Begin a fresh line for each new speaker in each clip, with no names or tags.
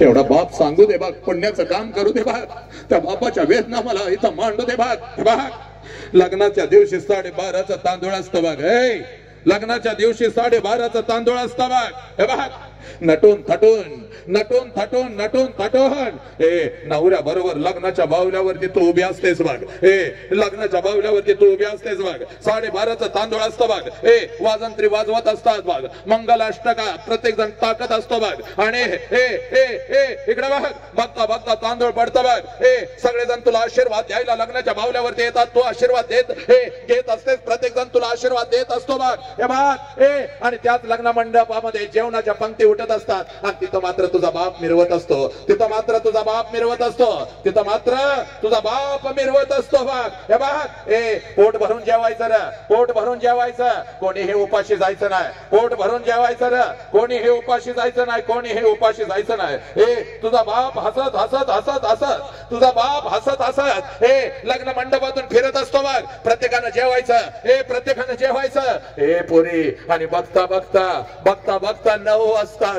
एवढा बाप सांगू दे बघ, पुण्याचं काम करू दे बघ, त्या बापाच्या वेदना मला इथं मांडू दे बघ. लग्नाच्या दिवशी 12:30चा तांदूळ असतो बघ. लग्नाच्या दिवशी 12:30चा तांदूळ असतो बघ. हे बघ, नटून थटून नवऱ्या बरोबर लग्नाच्या बावल्यावरती तू उभी असतेस बघ. लग्नाच्या बावल्यावरती तू उभी असतेस बघ. 12:30चा तांदूळ असतो बघ. वाजंत्री वाजवत असतात बघ. मंगलाष्टका प्रत्येक जण टाकत असतो बघ. आणि इकडे बघ, बघता बघता तांदूळ पडतं बघ. सगळेजण तुला आशीर्वाद द्यायला लग्नाच्या बावल्यावरती येतात. तू आशीर्वाद घेत असतेस. प्रत्येक जण तुला आशीर्वाद देत असतो बघ. हे बघ, आणि त्याच लग्न मंडपामध्ये जेवणाच्या पंक्ती उठत असतात. आणि तिथं मात्र तुझा बाप मिरवत असतो. तिथं मात्र तुझा बाप मिरवत असतो. तिथं मात्र तुझा बाप मिरवत असतो बघ. हे बघ, पोट भरून जेवायचं रे, पोट भरून जेवायचं. कोणी हे उपाशी जायचं नाही. पोट भरून जेवायचं रे, कोणी हे उपाशी जायचं नाही. कोणी हे उपाशी जायचं नाही. तुझा बाप हसत हसत हसत हसत, तुझा बाप हसत हसत लग्न मंडपातून फिरत असतो बघ. प्रत्येकानं जेवायचं. प्रत्येकानं जेवायचं. पोरी, आणि बघता बघता बघता बघता 9 वाजता,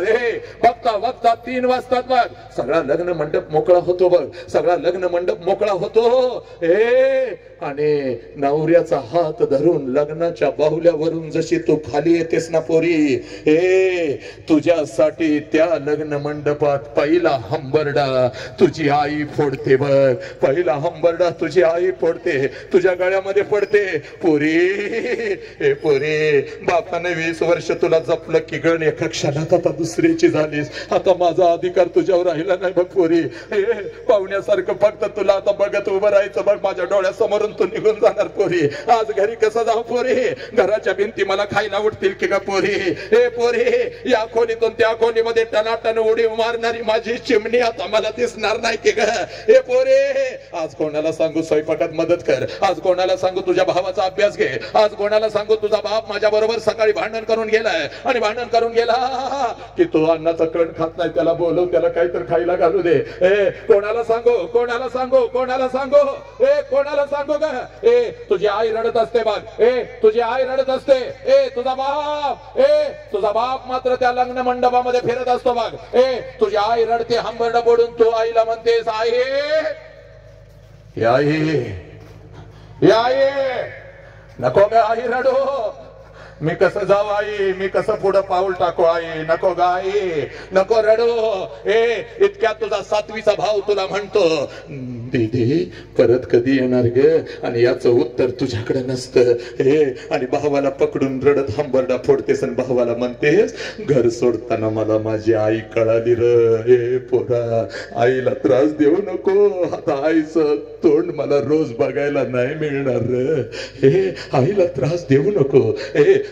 बघता बघता 3 वाजतात बघ. सगळा लग्न मंडप मोकळा होतो बघ. सगळा लग्न मंडप मोकळा होतो. आणि नवऱ्याचा हात धरून लग्नाच्या बाहुल्यावरून जशी तू खाली येतेस ना पोरी, तुझ्यासाठी त्या लग्न मंडपात पहिला हंबरडा तुझी आई फोडते बघ. पहिला हंबरडा तुझी आई फोडते, तुझ्या गळ्यामध्ये पडते. पोरी, पोरी, बापाने 20 वर्ष तुला जपलं की गण, एका क्षणात आता दुसरीची झालीस. आता माझा अधिकार तुझ्यावर राहिला नाही बघ पोरी. पाहुण्यासारखं फक्त तुला आता बघत उभं राहायचं बघ. माझ्या डोळ्यासमोरून तू निघून जाणार पोरी. आज घरी कसं जाऊ पोरी? घराच्या भिंती मला खायला उठतील की का पोरी? पोरी, या खोलीतून त्या खोलीमध्ये टनाटन उडी मारणारी माझी चिमणी आता मला दिसणार नाही की ग? पोरी, आज कोणाला सांगू स्वयंपाकात मदत कर? आज कोणाला सांगू तुझ्या भावाचा अभ्यास घे? आज कोणाला सांगू तुझा बाप माझ्या बरोबर सकाळी भांडण करून गेलाय, आणि भांडण करून गेला की तो अन्नाचा कण खात नाही, त्याला बोलव, त्याला काहीतरी खायला घालू दे. कोणाला सांगू? कोणाला सांगू? कोणाला सांगू? कोणाला सांगू ग? तुझी आई रडत असते बघ. तुझी आई रडत असते. तुझा बाप मात्र त्या लग्न मंडपामध्ये फिरत असतो बघ. तुझी आई रडते हंबरडा बोडून. तू आईला म्हणतेस, आई नको ग आई रडू. मी कसं जाऊ आई? मी कसं पुढं पाऊल टाकू आई? नको ग आई, नको रडू. इतक्यात तुझा 7वीचा भाऊ तुला म्हणतो, दीदी परत कधी येणार ग? आणि याचं उत्तर तुझ्याकडे नसतं. आणि भावाला पकडून रडत हंबरडा फोडतेस आणि भावाला म्हणतेस, घर सोडताना मला माझी आई कळाली र. पोरा, आईला त्रास देऊ नको. आता आईचं तोंड मला रोज बघायला नाही मिळणार र. आईला त्रास देऊ नको.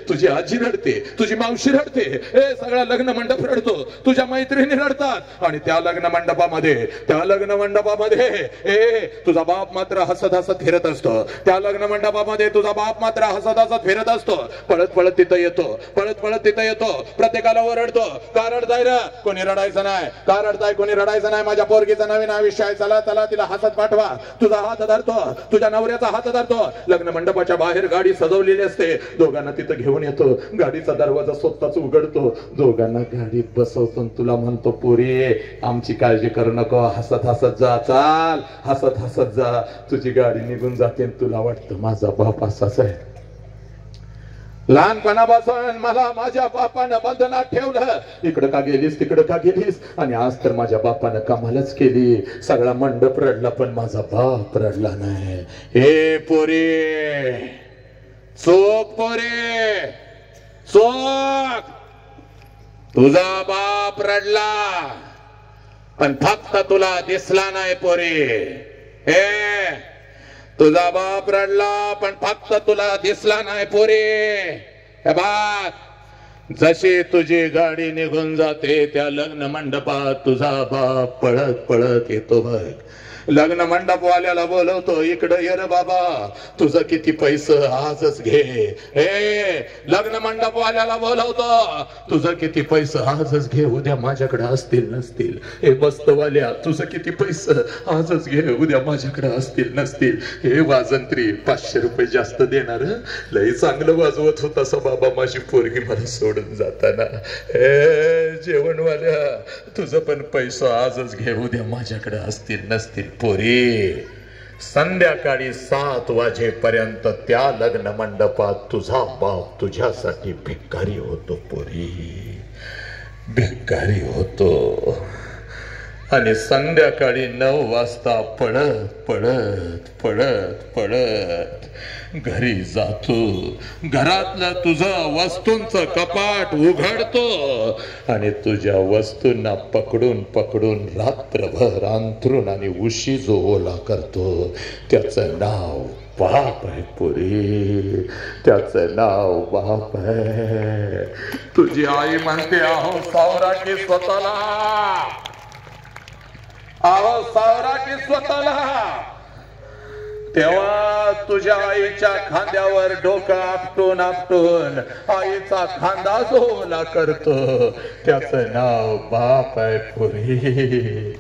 तुझी आजी रडते, तुझी मावशी रडते, सगळा लग्न मंडप रडतो, तुझ्या मैत्रिणी रडतात. आणि त्या लग्न मंडपामध्ये तुझा बाप मात्र हसत हसत फिरत असतो. त्या लग्न मंडपामध्ये तुझा बाप मात्र हसत हसत फिरत असतो. पळत पळत तिथं येतो, पळत पळत तिथं येतो. प्रत्येकाला ओरडतो, का रडताय रे? कोणी रडायचं नाही. का रडताय? कोणी रडायचं नाही. माझ्या पोरगीचा नवीन आयुष्य आहे, चला चला तिला हसत पाठवा. तुझा हात धरतो, तुझ्या नवऱ्याचा हात धरतो. लग्न मंडपाच्या बाहेर गाडी सजवलेली असते. दोघांना तिथं घेऊन येतो. गाडीचा दरवाजा स्वतःच उघडतो. दोघांना गाडीत बसवतो. तुला म्हणतो, पोरी आमची काळजी करू नको, हसत हसत जा, चाल, हसत हसत जा. तुझी गाडी निघून जाते. तुला वाटतं माझा बाप असाच आहे. लहानपणापासून मला माझ्या बापानं बंधनात ठेवलं. इकडं का गेलीस, तिकडं का गेलीस? आणि आज तर माझ्या बापानं कमालच केली. सगळा मंडप रडला पण माझा बाप रडला नाही. हे पोरी, चोख पोरी, चोख. तुझा बाप रडला पण फक्त तुला दिसला नाही पोरी. तुझा बाप रडला पण फक्त तुला दिसला नाही पोरी. हे बघ, जशी तुझी गाडी निघून जाते त्या लग्न मंडपात तुझा बाप पळत पळत येतो बघ. लग्न मंडपवाल्याला बोलवतो, इकडं ये रे बाबा, तुझं किती पैसे आजच घे. लग्न मंडपवाल्याला बोलवतो, तुझं किती पैसे आजच घे, उद्या माझ्याकडे असतील नसतील. हे बस्तवाल्या, तुझं किती पैसे आजच घे, उद्या माझ्याकडे असतील नसतील. हे वाजंत्री 500 रुपये जास्त देणार, लई चांगलं वाजवत होता बाबा माझी पोरगी मला सोडून जाताना. जेवणवाल्या, तुझं पण पैसा आजच घे, उद्या माझ्याकडे असतील नसतील. पोरी, संध्याकाळी 7 वाजेपर्यंत त्या लग्न मंडपात तुझा बाप तुझ्यासाठी भिकारी होतो. पोरी, भिकारी होतो. आणि संध्याकाळी 9 वाजता पळत पळत पळत पळत घरी जातो. घरातलं तुझं वस्तूंचं कपाट उघडतो आणि तुझ्या वस्तूंना पकडून पकडून रात्रभर अंथरून आणि उशी जो ओला करतो, त्याचं नाव बाप आहे. पुरी, त्याचं नाव बाप आहे. तुझी आई म्हणते, अहो सावरा की स्वतःला, अहो सावरा की स्वतःला. तेव्हा तुझ्या आईच्या खांद्यावर डोकं आपटून आपटून आईचा खांदा ओला करतो, त्याचं नाव बाप आहे. पुरी,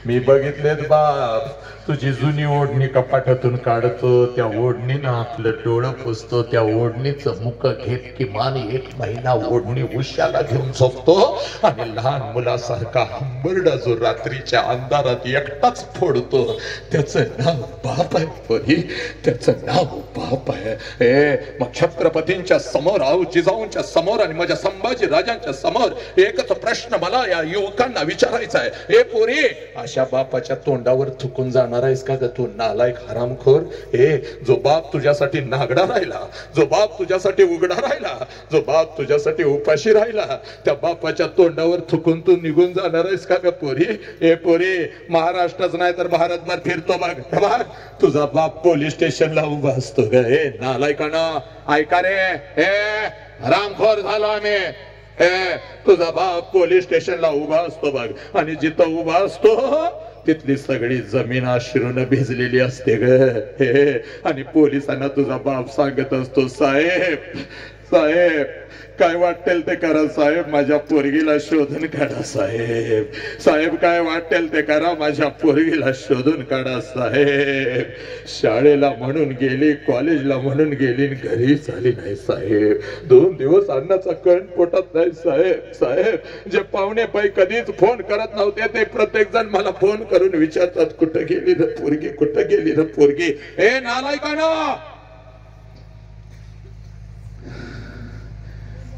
मी बघितलेत बाप, तुझी जुनी ओढणी कपाटातून काढतो, त्या ओढणीनं आपलं डोळं पुसतो, त्या ओढणीचं मुख घेत किमान 1 महिना ओढणी उशाला घेऊन झोपतो आणि लहान मुलासारखा हंबरडा जो रात्रीच्या अंधारात एकटाच फोडतो, त्याचं नाव बाप आहे. परी, त्याचं नाव बाप आहे. मग छत्रपतींच्या समोर, आऊ जिजाऊंच्या समोर आणि माझ्या संभाजी राजांच्या समोर एकच प्रश्न मला या युवकांना विचारायचा आहे. हे पोरी, अशा बापाच्या तोंडावर थुकून जाणार आहेस का ग तू, नालायक हरामखोर? जो बाप तुझ्यासाठी नागडा राहिला, जो बाप तुझ्यासाठी उघडा राहिला, जो बाप तुझ्यासाठी उपाशी राहिला, त्या बापाच्या तोंडावर थुकून तू निघून जाणार आहेस का ग पोरी? पोरी, महाराष्ट्रच नाही तर भारतभर फिरतो बघ. तुझा बाप पोलीस स्टेशनला उभा असतो ग. नालायकानं, ऐका रे, हरामखोर झालो आम्ही. तुझा बाप पोलीस स्टेशनला उभा असतो बघ, आणि जिथं उभा असतो तिथली सगळी जमीन अश्रूने भिजलेली असते ग. आणि पोलिसांना तुझा बाप सांगत असतो, साहेब साहेब काय वाटेल ते करा साहेब, माझ्या पोरगीला शोधून काढा साहेब. साहेब काय वाटेल ते करा, माझ्या पोरगीला शोधून काढा साहेब. शाळेला म्हणून गेली, कॉलेजला म्हणून गेली, घरी झाली नाही साहेब. 2 दिवस अन्नाचा कण पोटात नाही साहेब. साहेब, जे पाहुणे बाई कधीच फोन करत नव्हते ते प्रत्येक जण मला फोन करून विचारतात, कुठं गेली ना पोरगी, कुठं गेली ना पोरगी. नालायकांनो,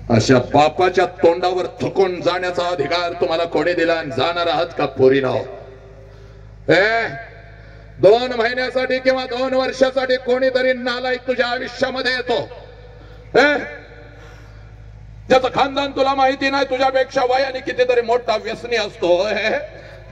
अशा बापाच्या तोंडावर थुकून जाण्याचा अधिकार तुम्हाला कोणी दिला? जाणार आहात का पोरीनो? 2 महिन्यासाठी किंवा 2 वर्षासाठी कोणीतरी नालायक तुझ्या आयुष्यामध्ये येतो, ज्याचं खानदान तुला माहिती नाही, तुझ्यापेक्षा वयाने कितीतरी मोठा व्यसनी असतो,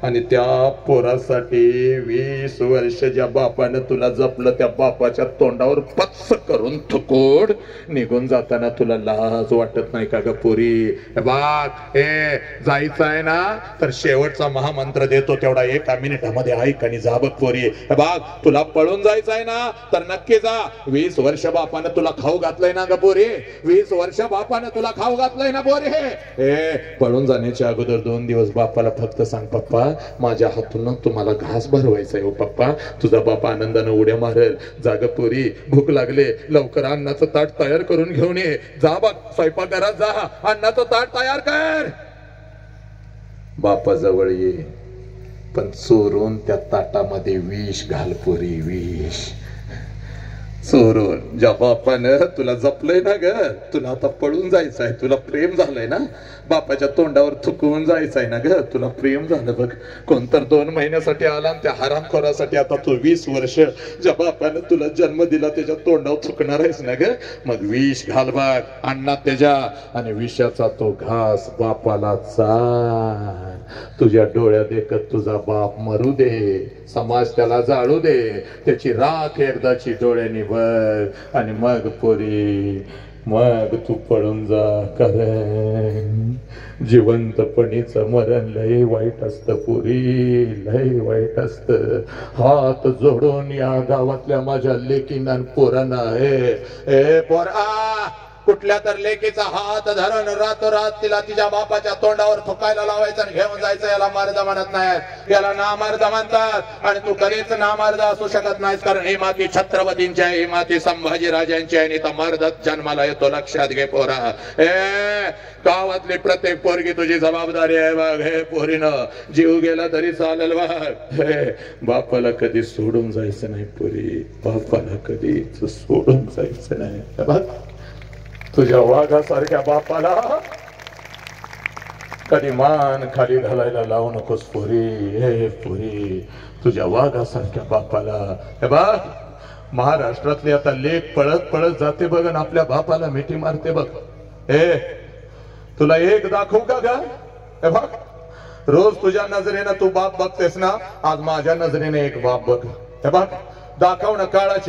आणि त्या पोरासाठी 20 वर्ष ज्या बापानं तुला जपलं, त्या बापाच्या तोंडावर पच्च करून थुकून निघून जाताना तुला लाज वाटत नाही का ग पोरी? बाग, जायचं आहे ना तर शेवटचा महामंत्र देतो, तेवढा 1 मिनिटामध्ये ऐक आणि जा बघ पोरी. बाग, तुला पळून जायचं आहे ना तर नक्की जा. 20 वर्ष बापानं तुला खाऊ घातलंय ना ग पोरी, 20 वर्ष बापानं तुला खाऊ घातलंय ना पोरी. पळून जाण्याच्या अगोदर 2 दिवस बापाला फक्त सांग, पप्पा माझ्या हातून तुम्हाला घास भरवायचा आहे पप्पा. तुझा बापा आनंदाने उड्या मारेल. जाग पोरी, भूक लागले, लवकर अन्नाचं ताट तयार करून घेऊन ये. जा बघ, स्वयंपाकघरात जा, अन्नाचं ताट तयार कर. बापा जवळ ये, पण चोरून त्या ताटामध्ये विष घाल पोरी, विष चोरून. ज्या बापानं तुला जपलंय ना ग, तुला आता पळून जायचं आहे, तुला प्रेम झालंय ना, बापाच्या तोंडावर थुकवून जायचं आहे ना ग, तुला प्रेम झालं बघ. कोणतर 2 महिन्यासाठी आला, त्या हरामखोरासाठी आता तू 20 वर्ष ज्या बापानं तुला जन्म दिला त्याच्या तोंडावर थुकणार आहेस ना ग. मग विष घाल बघ अन्नात त्याच्या, आणि विषाचा तो घास बापाला चाल. तुझ्या डोळ्या देखत तुझा बाप मरू दे, समाज त्याला जाळू दे, त्याची राख एकदाची डोळ्यानी बघ. आणि मग पोरी, मग तू पळून जा, कारण जिवंतपणीचं मरण लय वाईट असतं पुरी, लय वाईट असतं. हात जोडून या गावातल्या माझ्या लेकींना पोरांना, ए पोरा, कुठल्या तर लेकीचा हात धरून रातोरात तिला तिच्या बापाच्या तोंडावर थुकायला लावायचं आणि घेऊन जायचं, याला मर्द म्हणत नाहीत, याला नामर्द म्हणतात. आणि तू कधीच नामर्द असू शकत नाहीस, कारण ही माती छत्रपतींची आहे, ही माती संभाजी राजांची आहे. तर मर्दच जन्माला येतो, लक्षात घे पोरा. गावातली प्रत्येक पोरगी तुझी जबाबदारी आहे बघ. हे पोरीनं जीव गेला तरी चालेल बघ. बापाला कधी सोडून जायचं नाही पोरी, बापाला कधीच सोडून जायचं नाही बघ. तुझ्या वाघासारख्या बापाला कधी मान खाली घालायला लावू नकोस पोरी. हे पोरी, तुझ्या वाघासारख्या बापाला, हे बघ, महाराष्ट्रातली आता लेक पळत पळत जाते बघ आणि आपल्या बापाला मिठी मारते बघ. तुला एक दाखवू का ग? हे बघ, रोज तुझ्या नजरेनं तू बाप बघतेस ना, आज माझ्या नजरेने एक बाप बघ. हे बघ, दाखव ना काळाची